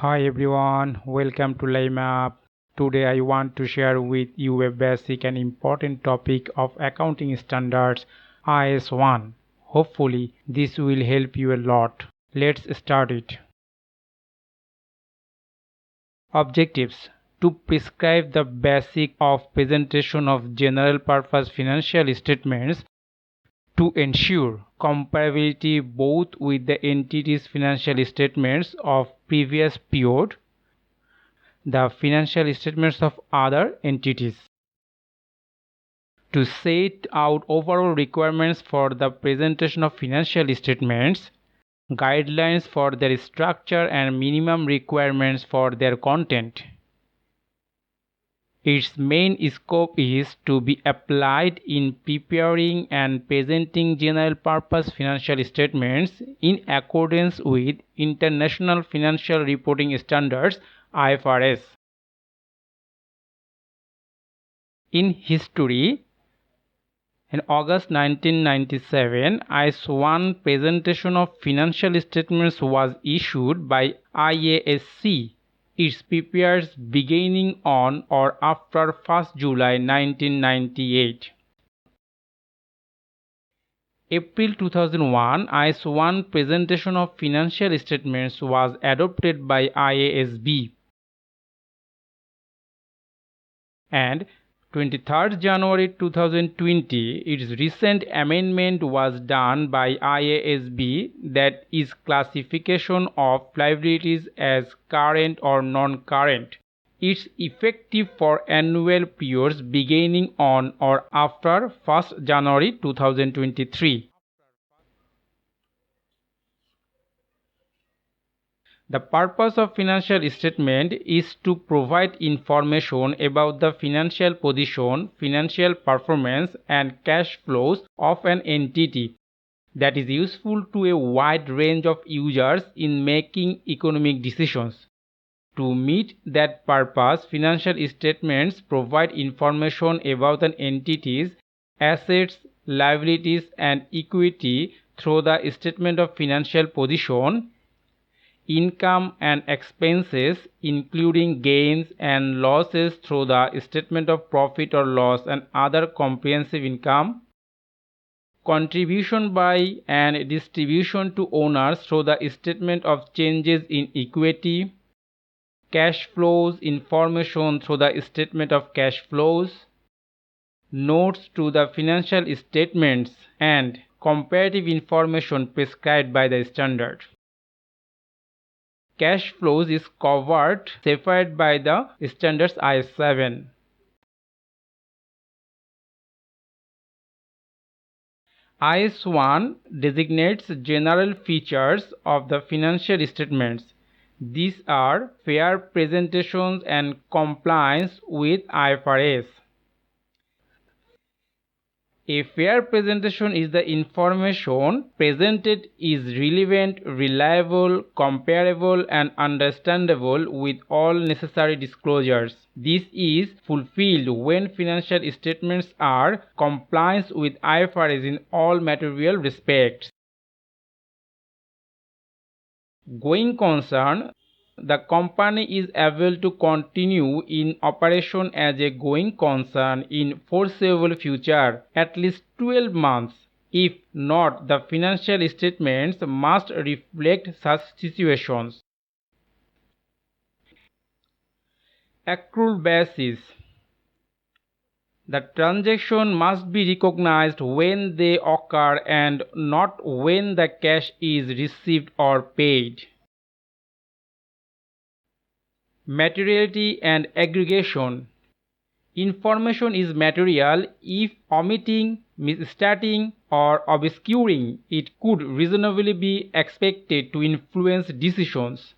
Hi everyone, welcome to LAIMAB. Today I want to share with you a basic and important topic of accounting standards IAS 1. Hopefully this will help you a lot. Let's start it. Objectives: to prescribe the basic of presentation of general purpose financial statements, to ensure comparability both with the entity's financial statements of previous period, the financial statements of other entities, to set out overall requirements for the presentation of financial statements, guidelines for their structure and minimum requirements for their content. Its main scope is to be applied in preparing and presenting general purpose financial statements in accordance with International Financial Reporting Standards IFRS. In history, in August 1997, IAS 1 presentation of financial statements was issued by IASC. It prepares beginning on or after 1st July 1998. April 2001, IAS 1 presentation of financial statements was adopted by IASB. And 23rd January 2020, its recent amendment was done by IASB, that is classification of liabilities as current or non-current. It's effective for annual periods beginning on or after 1st January 2023. The purpose of financial statement is to provide information about the financial position, financial performance, and cash flows of an entity that is useful to a wide range of users in making economic decisions. To meet that purpose, financial statements provide information about an entity's assets, liabilities, and equity through the statement of financial position, income and expenses including gains and losses through the statement of profit or loss and other comprehensive income, contribution by and distribution to owners through the statement of changes in equity, cash flows information through the statement of cash flows, notes to the financial statements, and comparative information prescribed by the standard. Cash flows is covered separate by the standards IAS 7. IAS 1 designates general features of the financial statements. These are fair presentations and compliance with IFRS. A fair presentation is the information presented is relevant, reliable, comparable, and understandable with all necessary disclosures. This is fulfilled when financial statements are compliant with IFRS in all material respects. Going concern: the company is able to continue in operation as a going concern in foreseeable future at least 12 months. If not, the financial statements must reflect such situations. Accrual basis: the transaction must be recognized when they occur and not when the cash is received or paid. Materiality and aggregation: information is material if omitting, misstating, or obscuring it could reasonably be expected to influence decisions.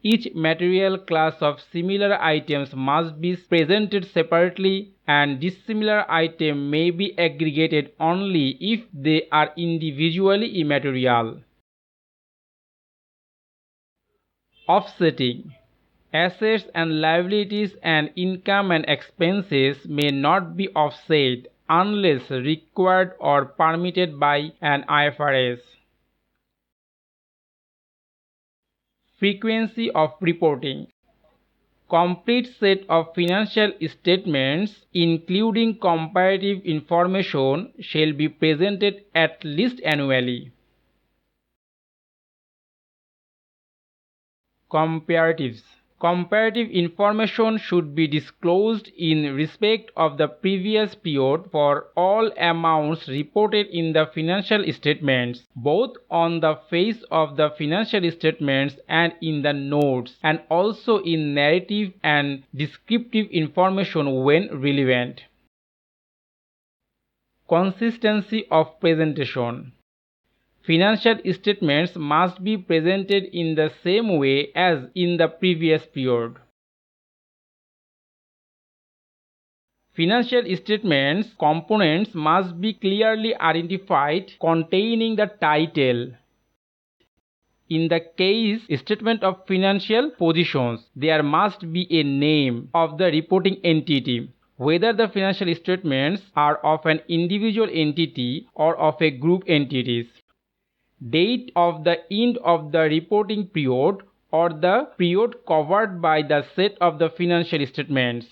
Each material class of similar items must be presented separately, and dissimilar items may be aggregated only if they are individually immaterial. Offsetting: assets and liabilities and income and expenses may not be offset unless required or permitted by an IFRS. Frequency of reporting. Complete set of financial statements, including comparative information, shall be presented at least annually. Comparatives. Comparative information should be disclosed in respect of the previous period for all amounts reported in the financial statements, both on the face of the financial statements and in the notes, and also in narrative and descriptive information when relevant. Consistency of presentation. Financial statements must be presented in the same way as in the previous period. Financial statements components must be clearly identified, containing the title. In the case statement of financial positions, there must be a name of the reporting entity, whether the financial statements are of an individual entity or of a group entities. Date of the end of the reporting period or the period covered by the set of the financial statements.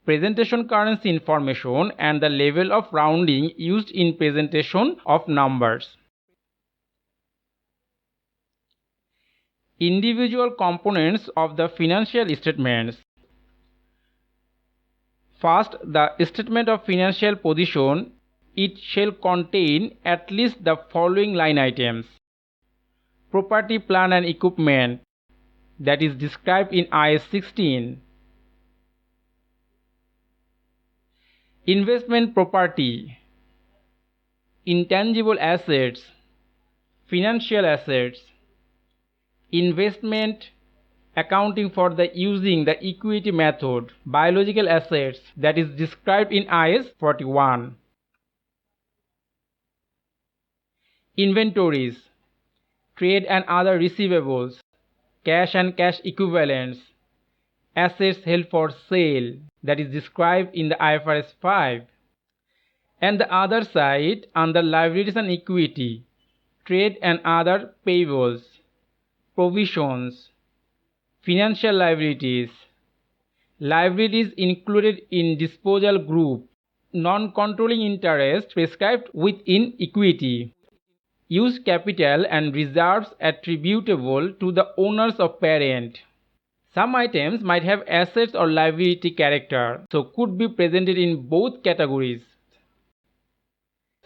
Presentation currency information and the level of rounding used in presentation of numbers. Individual components of the financial statements. First, the statement of financial position. It shall contain at least the following line items. Property, plant and equipment, that is described in IAS 16. Investment property, intangible assets, financial assets, investment accounting for the using the equity method, biological assets, that is described in IAS 41. Inventories, trade and other receivables, cash and cash equivalents, assets held for sale, that is described in the IFRS 5. And the other side, under liabilities and equity, trade and other payables, provisions, financial liabilities, liabilities included in disposal group, non-controlling interest prescribed within equity, use capital and reserves attributable to the owners of parent. Some items might have assets or liability character, so could be presented in both categories,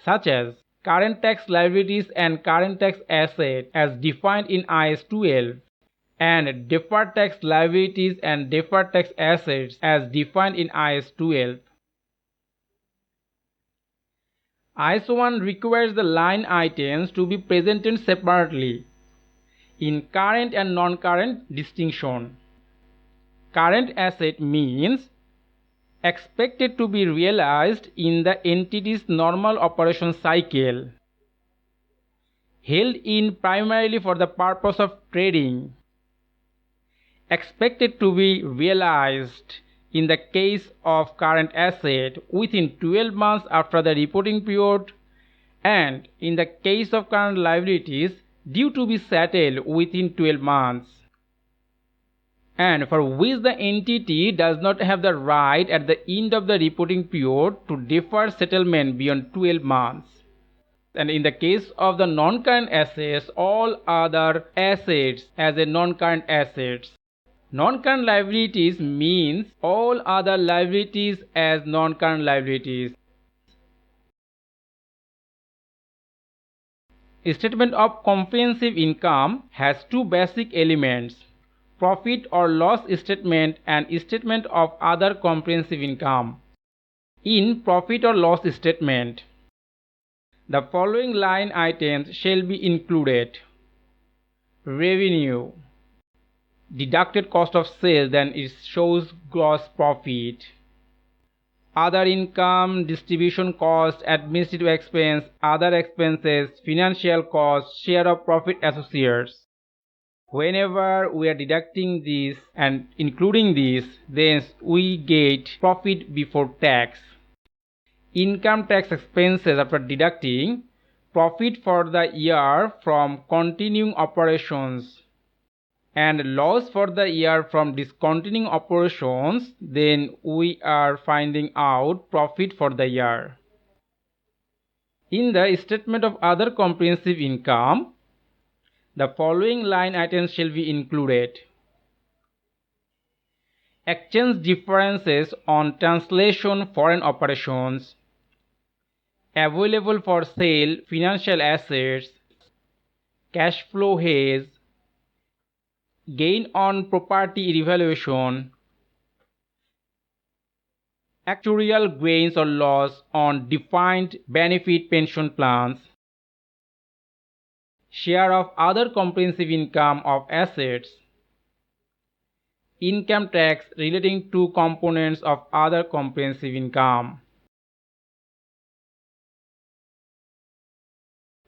such as current tax liabilities and current tax assets as defined in IAS 12, and deferred tax liabilities and deferred tax assets as defined in IAS 12. IAS 1 requires the line items to be presented separately in current and non-current distinction. Current asset means expected to be realized in the entity's normal operation cycle, held in primarily for the purpose of trading, expected to be realized in the case of current asset within 12 months after the reporting period, and in the case of current liabilities due to be settled within 12 months, and for which the entity does not have the right at the end of the reporting period to defer settlement beyond 12 months. And in the case of the non-current assets, all other assets as a non-current assets. Non-current liabilities means all other liabilities as non-current liabilities. A statement of comprehensive income has two basic elements: profit or loss statement and statement of other comprehensive income. In profit or loss statement, the following line items shall be included: revenue, deducted cost of sales, then it shows gross profit. Other income, distribution cost, administrative expense, other expenses, financial cost, share of profit associates. Whenever we are deducting this and including this, then we get profit before tax. Income tax expenses after deducting profit for the year from continuing operations. and loss for the year from discontinuing operations, then we are finding out profit for the year. In the statement of other comprehensive income, the following line items shall be included. Exchange differences on translation foreign operations, available for sale financial assets, cash flow hedge, gain on property revaluation, actuarial gains or loss on defined benefit pension plans, share of other comprehensive income of assets, income tax relating to components of other comprehensive income.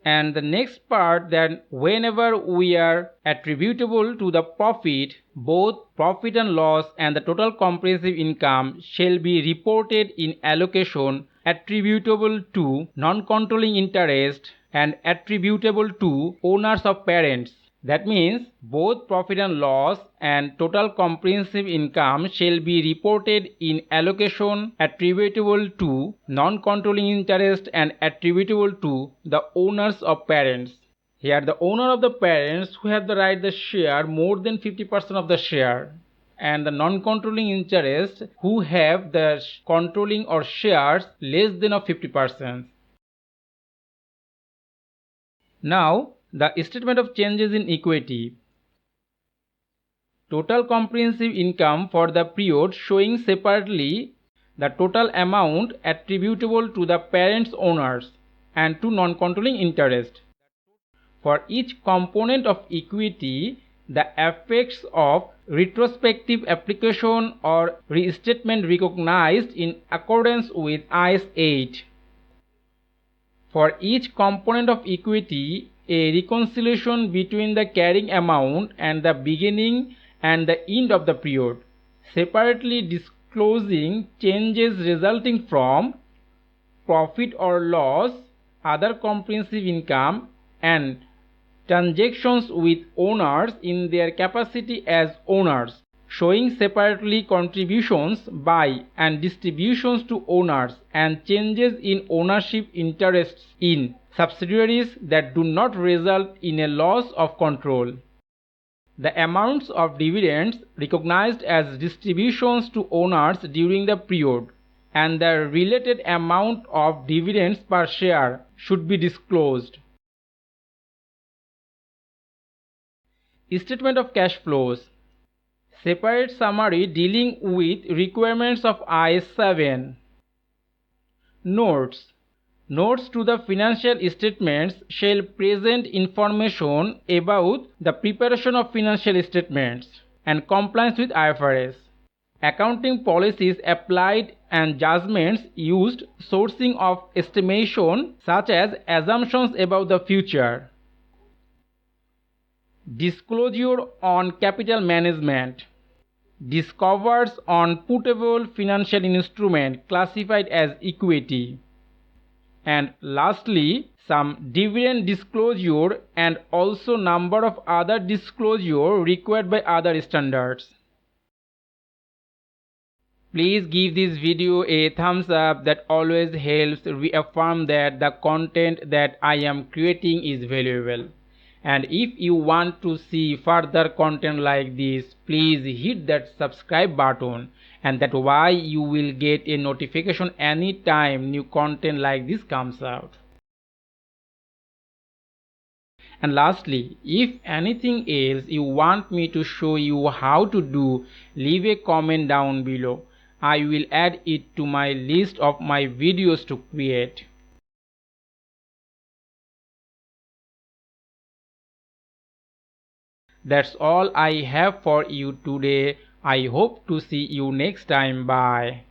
And the next part, that whenever we are attributable to the profit, both profit and loss and the total comprehensive income shall be reported in allocation attributable to non-controlling interest and attributable to owners of parents. That means both profit and loss and total comprehensive income shall be reported in allocation attributable to non-controlling interest and attributable to the owners of parents. Here the owner of the parents who have the right to share more than 50% of the share, and the non-controlling interest who have the controlling or shares less than of 50%. Now the statement of changes in equity. Total comprehensive income for the period showing separately the total amount attributable to the parent's owners and to non-controlling interest. For each component of equity, the effects of retrospective application or restatement recognized in accordance with IAS 8. For each component of equity, a reconciliation between the carrying amount and the beginning and the end of the period, separately disclosing changes resulting from profit or loss, other comprehensive income, and transactions with owners in their capacity as owners, showing separately contributions by and distributions to owners and changes in ownership interests in subsidiaries that do not result in a loss of control. The amounts of dividends recognized as distributions to owners during the period and the related amount of dividends per share should be disclosed. Statement of cash flows. Separate summary dealing with requirements of IAS 7. Notes. Notes to the financial statements shall present information about the preparation of financial statements and compliance with IFRS, accounting policies applied and judgments used, sourcing of estimation such as assumptions about the future. Disclosure on capital management. Discovers on putable financial instrument classified as equity. And lastly, some dividend disclosure and also number of other disclosure required by other standards. Please give this video a thumbs up, that always helps reaffirm that the content that I am creating is valuable. And if you want to see further content like this, please hit that subscribe button, and that way you will get a notification anytime new content like this comes out. And lastly, if anything else you want me to show you how to do, leave a comment down below. I will add it to my list of my videos to create. That's all I have for you today. I hope to see you next time. Bye.